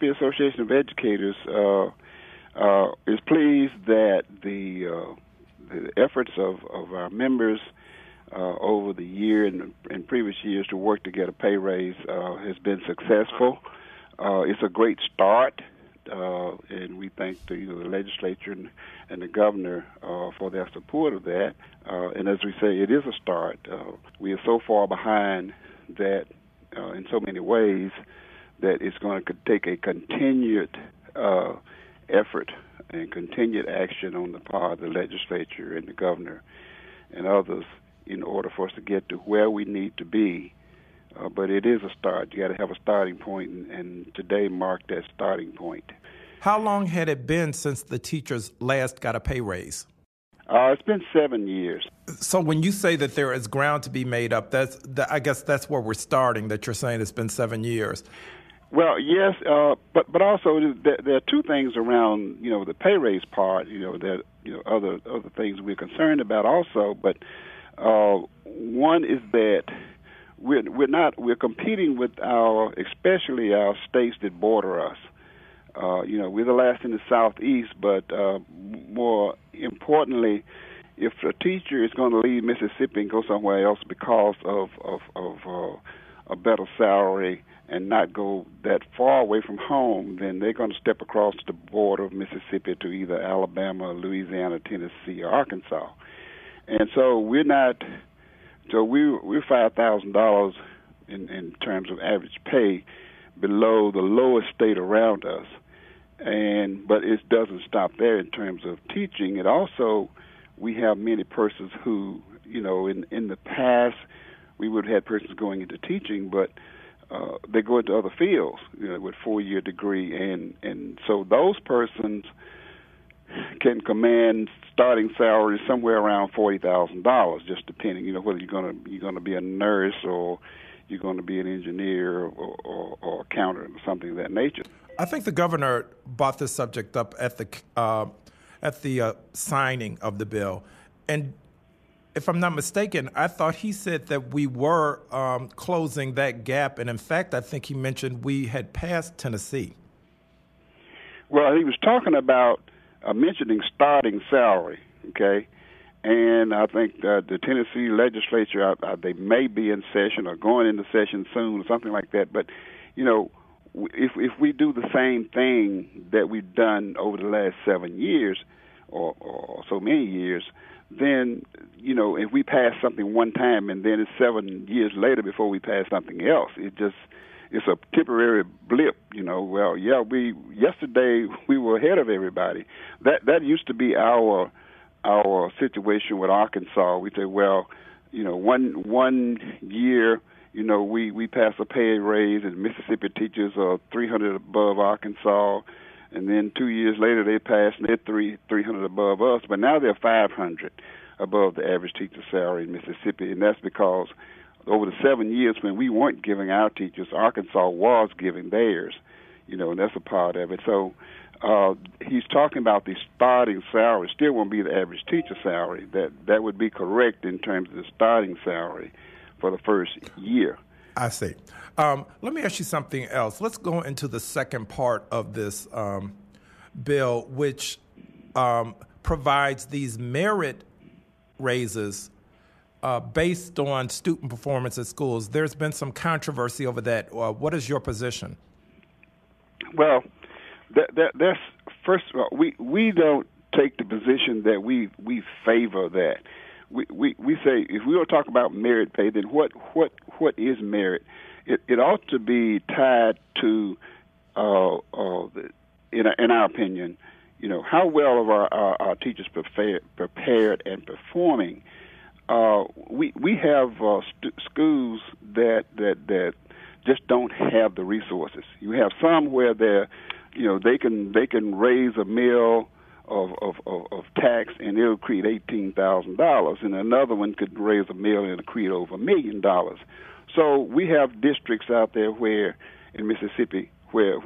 Mississippi Association of Educators is pleased that the efforts of our members over the year and previous years to work to get a pay raise has been successful. It's a great start, and we thank the legislature and the governor for their support of that. And as we say, it is a start. We are so far behind that in so many ways that it's going to take a continued effort and continued action on the part of the legislature and the governor and others in order for us to get to where we need to be. But it is a start. You got to have a starting point, and today marked that starting point. How long had it been since the teachers last got a pay raise? It's been 7 years. So when you say that there is ground to be made up, I guess that's where we're starting, that you're saying it's been 7 years. Well, yes, but also there are two things around the pay raise part. That other things we're concerned about also. But one is that we're competing with especially our states that border us. We're the last in the Southeast, but more importantly, if a teacher is going to leave Mississippi and go somewhere else because of a better salary and not go that far away from home, then they're going to step across the border of Mississippi to either Alabama, Louisiana, Tennessee, or Arkansas. And so we're $5,000 in terms of average pay below the lowest state around us. But it doesn't stop there in terms of teaching. It also, we have many persons who, in the past, we would have had persons going into teaching, but they go into other fields, with 4-year degree, and so those persons can command starting salaries somewhere around $40,000, just depending, whether you're going to be a nurse or you're going to be an engineer or accountant or something of that nature. I think the governor brought this subject up at the signing of the bill, and if I'm not mistaken, I thought he said that we were closing that gap, and in fact, I think he mentioned we had passed Tennessee. Well, he was talking about mentioning starting salary, okay? And I think the Tennessee legislature, they may be in session or going into session soon or something like that. But, if we do the same thing that we've done over the last 7 years or so many years, then, if we pass something one time and then it's 7 years later before we pass something else, it's a temporary blip, Well, yeah, yesterday we were ahead of everybody. That used to be our situation with Arkansas. We say, well, one year, we pass a pay raise, and Mississippi teachers are 300 above Arkansas, and then 2 years later they pass and they're 300 above us, but now they're 500 above the average teacher salary in Mississippi, and that's because over the 7 years when we weren't giving our teachers, Arkansas was giving theirs, and that's a part of it. So he's talking about the starting salary. Still won't be the average teacher salary. That would be correct in terms of the starting salary for the first year. I see. Let me ask you something else. Let's go into the second part of this bill, which provides these merit raises based on student performance at schools. There's been some controversy over that. What is your position? Well, that's first of all, we don't take the position that we favor that. We say if we were to talk about merit pay, then what is merit? It ought to be tied to, in our opinion, how well are our teachers prepared and performing. We have schools that just don't have the resources. You have some where they can raise a mill of tax and it'll create $18,000, and another one could raise a mill and it'll create over $1 million. So we have districts out there where in Mississippi where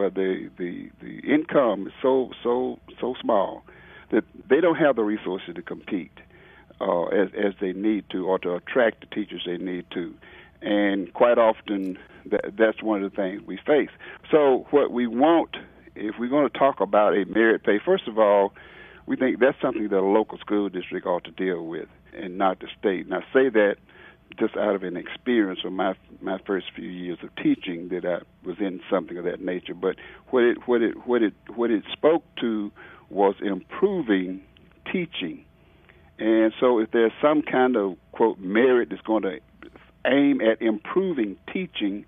the income is so small that they don't have the resources to compete as they need to, or to attract the teachers they need to. And quite often, that's one of the things we face. So what we want, if we're going to talk about a merit pay, first of all, we think that's something that a local school district ought to deal with and not the state. And I say that just out of an experience of my first few years of teaching, that I was in something of that nature. But what it spoke to was improving teaching. And so if there's some kind of, quote, merit that's going to aim at improving teaching,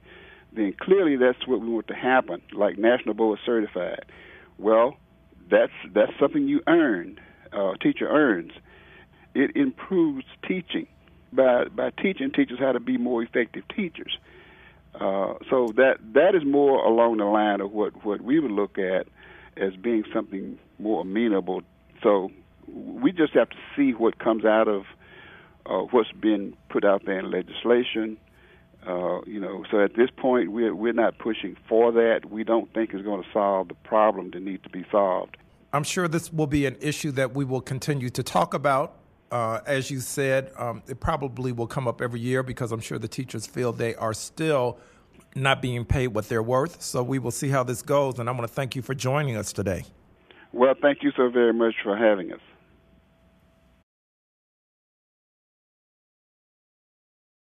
then clearly that's what we want to happen, like National Board Certified. Well, that's something you earn, teacher earns. It improves teaching by teaching teachers how to be more effective teachers. So that is more along the line of what we would look at as being something more amenable. So we just have to see what comes out of what's been put out there in legislation. So at this point, we're not pushing for that. We don't think it's going to solve the problem that needs to be solved. I'm sure this will be an issue that we will continue to talk about. As you said, it probably will come up every year because I'm sure the teachers feel they are still not being paid what they're worth. So we will see how this goes, and I want to thank you for joining us today. Well, thank you so very much for having us.